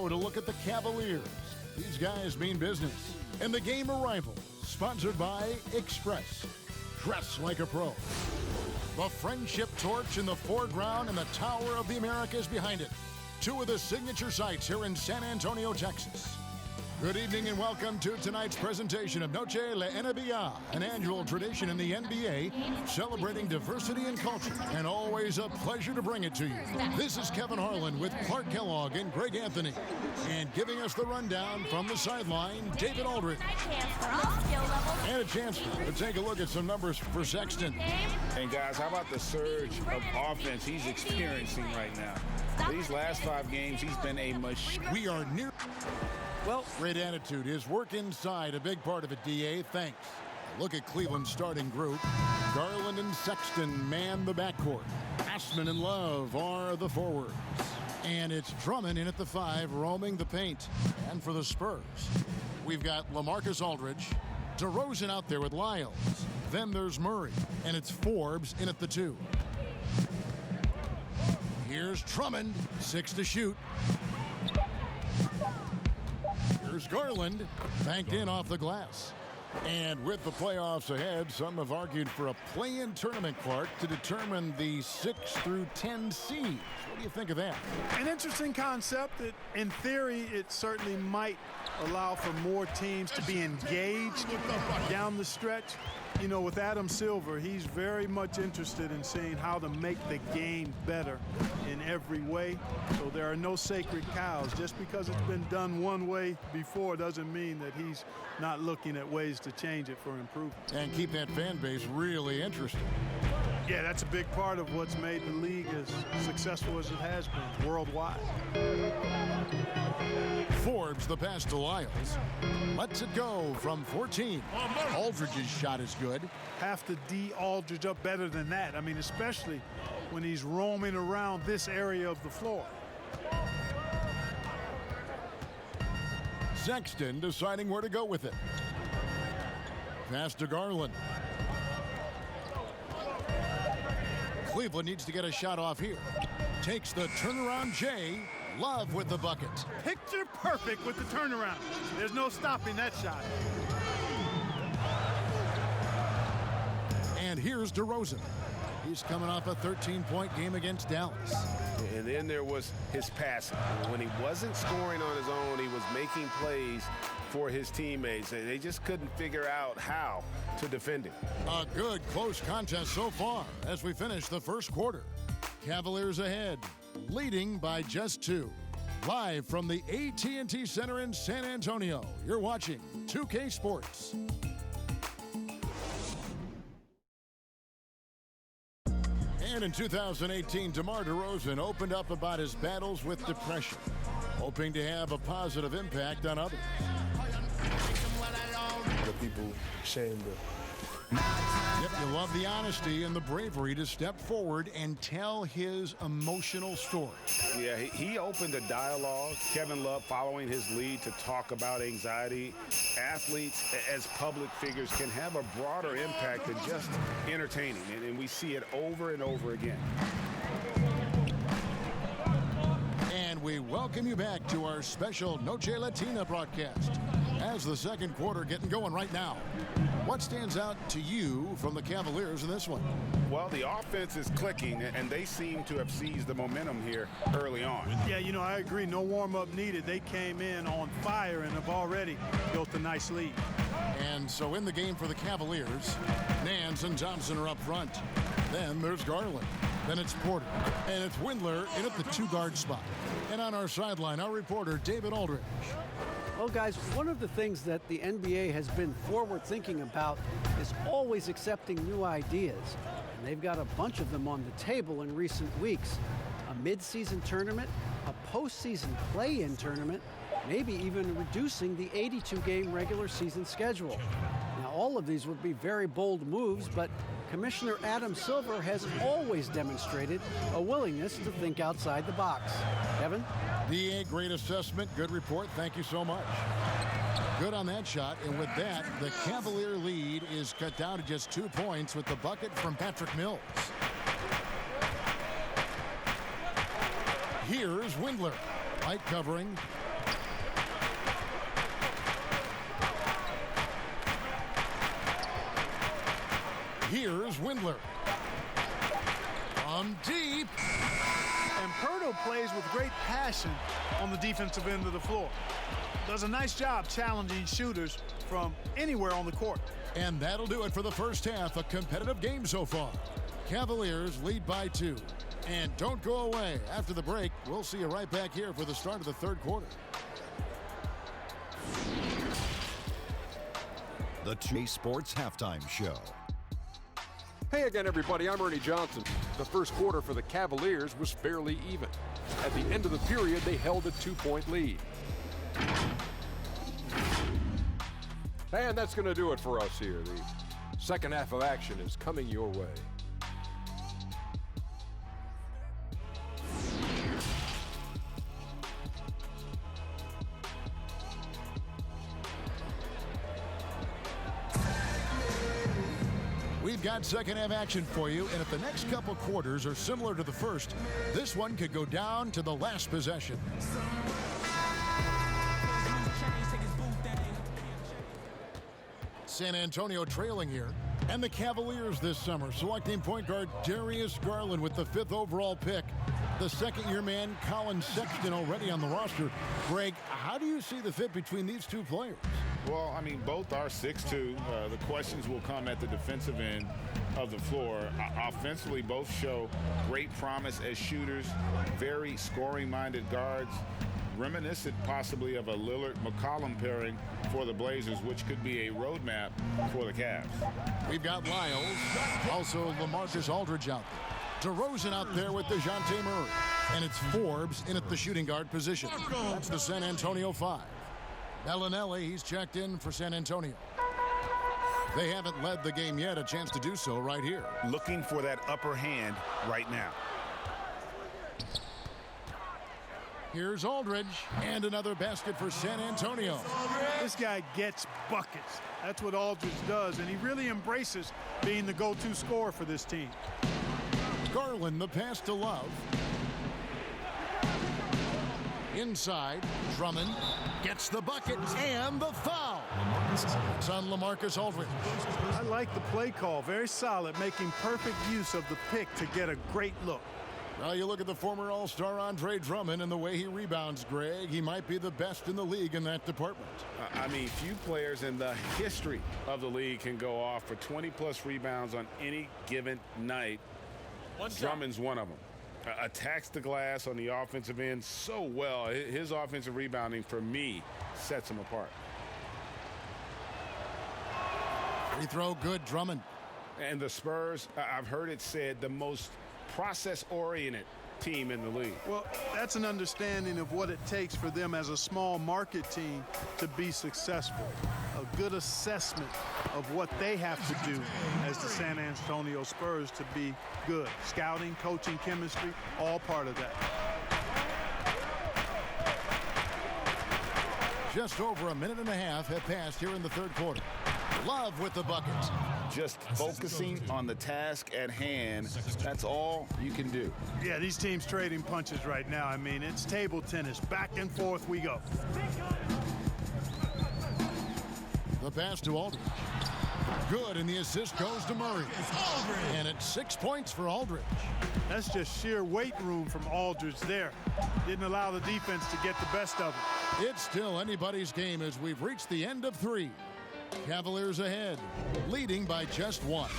show to look at the Cavaliers. These guys mean business. And the game arrival, sponsored by Express. Dress like a pro. The friendship torch in the foreground and the Tower of the Americas behind it. Two of the signature sites here in San Antonio, Texas. Good evening and welcome to tonight's presentation of Noche la NBA, an annual tradition in the NBA celebrating diversity and culture, and always a pleasure to bring it to you. This is Kevin Harlan with Clark Kellogg and Greg Anthony, and giving us the rundown from the sideline, David Aldridge. And a chance to take a look at some numbers for Sexton. And guys, how about the surge of offense he's experiencing right now? These last 5 games, he's been a machine. We are near... Well, great attitude. His work inside, a big part of it, D.A. Thanks. Look at Cleveland's starting group. Garland and Sexton man the backcourt. Assman and Love are the forwards. And it's Drummond in at the 5, roaming the paint. And for the Spurs, we've got LaMarcus Aldridge, DeRozan out there with Lyles. Then there's Murray, and it's Forbes in at the 2. Here's Drummond, 6 to shoot. Here's Garland, banked in off the glass. And with the playoffs ahead, some have argued for a play-in tournament, Clark, to determine the 6 through 10 seeds. What do you think of that? An interesting concept. That, in theory, it certainly might allow for more teams to be engaged down the stretch. You know, with Adam Silver, he's very much interested in seeing how to make the game better in every way. So there are no sacred cows. Just because it's been done one way before doesn't mean that he's not looking at ways to change it for improvement. And keep that fan base really interested. Yeah, that's a big part of what's made the league as successful as it has been worldwide. Forbes, the pass to Lyles. Lets it go from 14. Aldridge's shot is good. Have to D Aldridge up better than that. I mean, especially when he's roaming around this area of the floor. Sexton deciding where to go with it. Pass to Garland. Cleveland needs to get a shot off here. Takes the turnaround Jay. Love with the bucket. Picture perfect with the turnaround. There's no stopping that shot. And here's DeRozan. He's coming off a 13-point game against Dallas. And then there was his passing. When he wasn't scoring on his own, he was making plays for his teammates. They just couldn't figure out how to defend him. A good close contest so far as we finish the first quarter. Cavaliers ahead, leading by just 2. Live from the AT&T Center in San Antonio, you're watching 2K Sports. And in 2018, DeMar DeRozan opened up about his battles with depression, hoping to have a positive impact on others. The people ashamed of. Yep, you love the honesty and the bravery to step forward and tell his emotional story. Yeah, he opened a dialogue, Kevin Love following his lead to talk about anxiety. Athletes as public figures can have a broader impact than just entertaining, and we see it over and over again. And we welcome you back to our special Noche Latina broadcast as the second quarter getting going right now. What stands out to you from the Cavaliers in this one? Well, the offense is clicking, and they seem to have seized the momentum here early on. Yeah, you know, I agree. No warm-up needed. They came in on fire and have already built a nice lead. And so in the game for the Cavaliers, Nance and Thompson are up front. Then there's Garland. Then it's Porter. And it's Windler in at the 2-guard spot. And on our sideline, our reporter, David Aldridge. Well, guys, one of the things that the NBA has been forward-thinking about is always accepting new ideas. And they've got a bunch of them on the table in recent weeks. A mid-season tournament, a postseason play-in tournament, maybe even reducing the 82-game regular season schedule. Now, all of these would be very bold moves, but Commissioner Adam Silver has always demonstrated a willingness to think outside the box. Kevin? DA, great assessment, good report. Thank you so much. Good on that shot, and with that, the Cavalier lead is cut down to just 2 points with the bucket from Patrick Mills. Here's Windler. Light covering. Here's Windler. From deep. And Pirtle plays with great passion on the defensive end of the floor. Does a nice job challenging shooters from anywhere on the court. And that'll do it for the first half. A competitive game so far. Cavaliers lead by 2. And don't go away. After the break, we'll see you right back here for the start of the third quarter. The Chase Sports Halftime Show. Hey again, everybody. I'm Ernie Johnson. The first quarter for the Cavaliers was fairly even. At the end of the period, they held a 2-point lead. And that's going to do it for us here. The second half of action is coming your way. We've got second half action for you, and if the next couple quarters are similar to the first, this one could go down to the last possession. San Antonio trailing here, and the Cavaliers this summer selecting point guard Darius Garland with the 5th overall pick. The second-year man Colin Sexton already on the roster. Greg, how do you see the fit between these two players? Well, I mean, both are 6'2". The questions will come at the defensive end of the floor. Offensively, both show great promise as shooters, very scoring-minded guards, reminiscent possibly of a Lillard-McCollum pairing for the Blazers, which could be a roadmap for the Cavs. We've got Lyles, also LaMarcus Aldridge out there. DeRozan out there with DeJounte Murray. And it's Forbes in at the shooting guard position. That's the San Antonio 5. Bellinelli, he's checked in for San Antonio. They haven't led the game yet, a chance to do so right here. Looking for that upper hand right now. Here's Aldridge, and another basket for San Antonio. This guy gets buckets. That's what Aldridge does, and he really embraces being the go-to scorer for this team. Garland, the pass to Love. Inside, Drummond gets the bucket and the foul. It's on LaMarcus Aldridge. I like the play call. Very solid, making perfect use of the pick to get a great look. Well, you look at the former All-Star Andre Drummond and the way he rebounds, Greg. He might be the best in the league in that department. I mean, few players in the history of the league can go off for 20-plus rebounds on any given night. Drummond's one of them. Attacks the glass on the offensive end so well. His offensive rebounding, for me, sets him apart. Free throw good, Drummond. And the Spurs, I've heard it said, the most process-oriented team in the league. Well, that's an understanding of what it takes for them as a small market team to be successful. A good assessment of what they have to do as the San Antonio Spurs to be good. Scouting, coaching, chemistry, all part of that. Just over a minute and a half have passed here in the third quarter. Love with the buckets. Just focusing on the task at hand, that's all you can do. Yeah, these teams trading punches right now. I mean, it's table tennis. Back and forth we go. The pass to Aldridge. Good, and the assist goes to Murray. And it's 6 points for Aldridge. That's just sheer weight room from Aldridge there. Didn't allow the defense to get the best of it. It's still anybody's game as we've reached the end of 3. Cavaliers ahead, leading by just 1.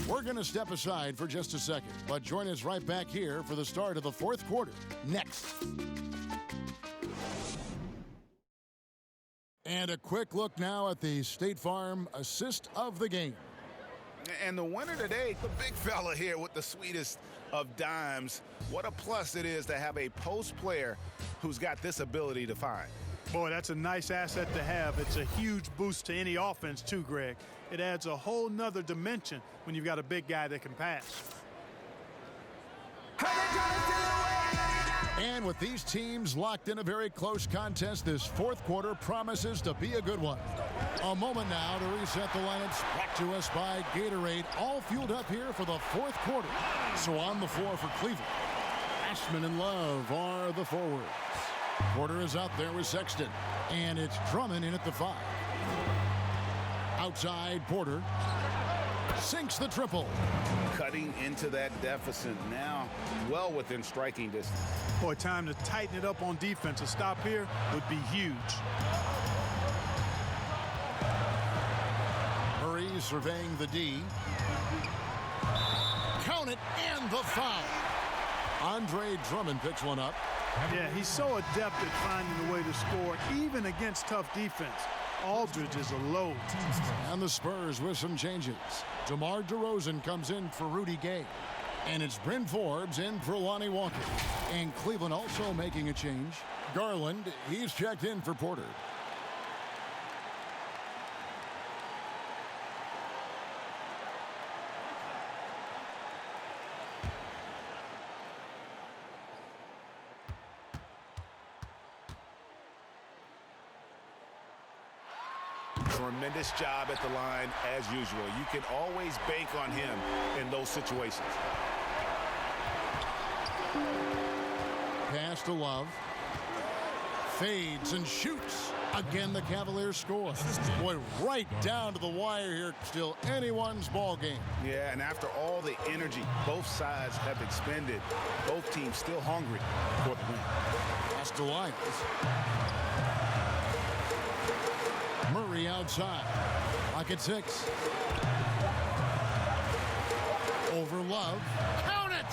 We're going to step aside for just a second, but join us right back here for the start of the fourth quarter next. And a quick look now at the State Farm assist of the game. And the winner today, the big fella here with the sweetest of dimes. What a plus it is to have a post player who's got this ability to find. Boy, that's a nice asset to have. It's a huge boost to any offense, too, Greg. It adds a whole nother dimension when you've got a big guy that can pass. And with these teams locked in a very close contest, this fourth quarter promises to be a good one. A moment now to reset the lineups, brought to us by Gatorade, all fueled up here for the fourth quarter. So on the floor for Cleveland, Ashman and Love are the forwards. Porter is out there with Sexton, and it's Drummond in at the 5. Outside, Porter. sinks the triple. Cutting into that deficit now, well within striking distance. Boy, time to tighten it up on defense. A stop here would be huge. Murray surveying the D. Count it, and the foul. Andre Drummond picks one up. Yeah, he's so adept at finding a way to score, even against tough defense. Aldridge is a load. And the Spurs with some changes. DeMar DeRozan comes in for Rudy Gay. And it's Bryn Forbes in for Lonnie Walker. And Cleveland also making a change. Garland, he's checked in for Porter. Tremendous job at the line as usual. You can always bank on him in those situations. Pass to Love. Fades and shoots. Again, the Cavaliers score. Boy, right down to the wire here. Still anyone's ball game. Yeah, and after all the energy both sides have expended, both teams still hungry for the win. Pass to Lyles. Murray outside. Lock at 6. Over Love. Count it!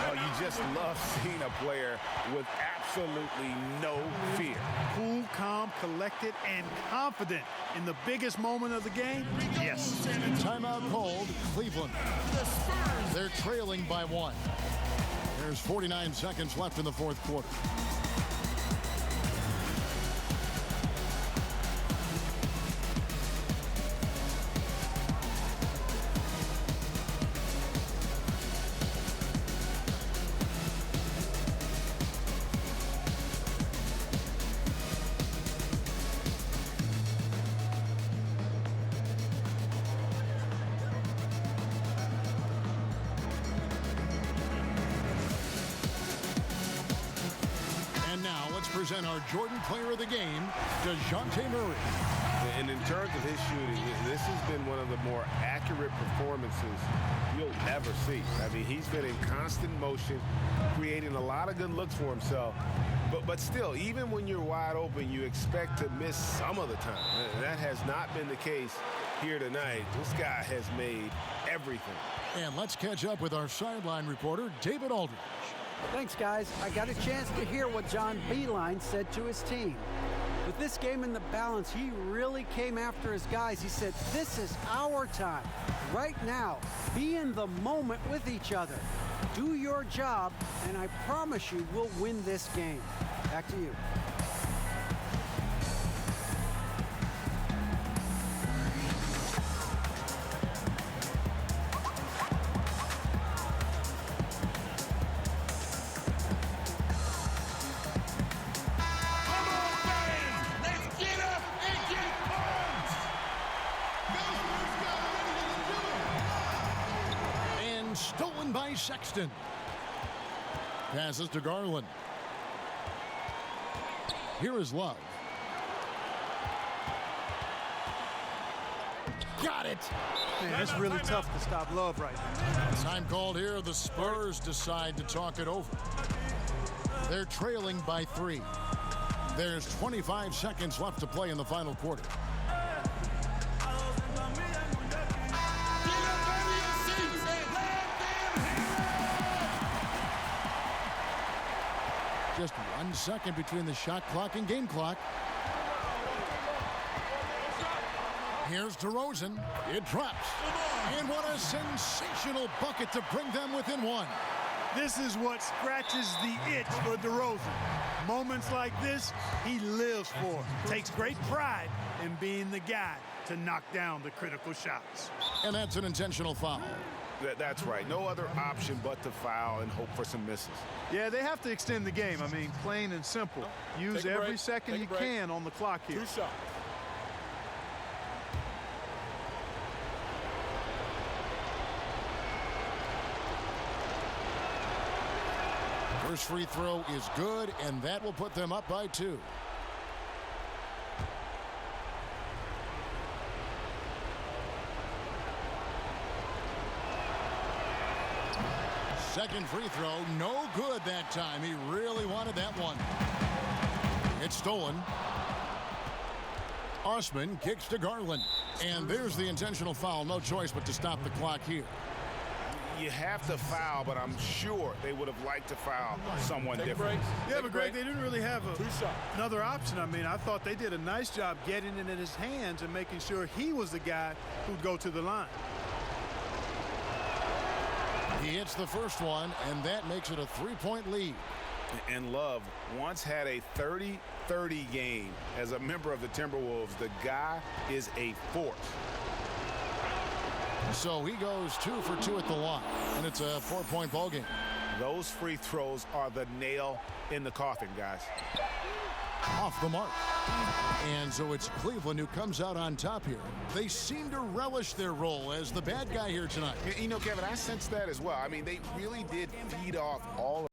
Oh, you just love seeing a player with absolutely no fear. Cool, calm, collected, and confident in the biggest moment of the game. Yes. Timeout called. Cleveland. They're trailing by 1. There's 49 seconds left in the fourth quarter. Present our Jordan Player of the Game, DeJounte Murray. And in terms of his shooting, this has been one of the more accurate performances you'll ever see. I mean, he's been in constant motion, creating a lot of good looks for himself. But still, even when you're wide open, you expect to miss some of the time. That has not been the case here tonight. This guy has made everything. And let's catch up with our sideline reporter, David Aldridge. Thanks, guys. I got a chance to hear what John Beilein said to his team. With this game in the balance, he really came after his guys. He said, this is our time. Right now, be in the moment with each other. Do your job, and I promise you we'll win this game. Back to you. Stolen by Sexton. Passes to Garland. Here is Love. Got it. Man, it's really tough to stop Love right now. Time called here. The Spurs decide to talk it over. They're trailing by 3. There's 25 seconds left to play in the final quarter. Just 1 second between the shot clock and game clock. Here's DeRozan. It drops. And what a sensational bucket to bring them within 1. This is what scratches the itch for DeRozan. Moments like this, he lives for. Takes great pride in being the guy to knock down the critical shots. And that's an intentional foul. That's right. No other option but to foul and hope for some misses. Yeah, they have to extend the game. I mean, plain and simple. Use every second you can on the clock here. 2 shots. First free throw is good, and that will put them up by 2. Second free throw, no good that time. He really wanted that one. It's stolen. Osman kicks to Garland. And there's the intentional foul. No choice but to stop the clock here. You have to foul, but I'm sure they would have liked to foul someone different. Yeah, but Greg, they didn't really have another option. I mean, I thought they did a nice job getting it in his hands and making sure he was the guy who'd go to the line. He hits the first one, and that makes it a 3-point lead. And Love once had a 30-30 game as a member of the Timberwolves. The guy is a force. So he goes 2 for 2 at the line, and it's a 4-point ball game. Those free throws are the nail in the coffin, guys. Off the mark. And so it's Cleveland who comes out on top here. They seem to relish their role as the bad guy here tonight. You know, Kevin, I sense that as well. I mean, they really did feed off all of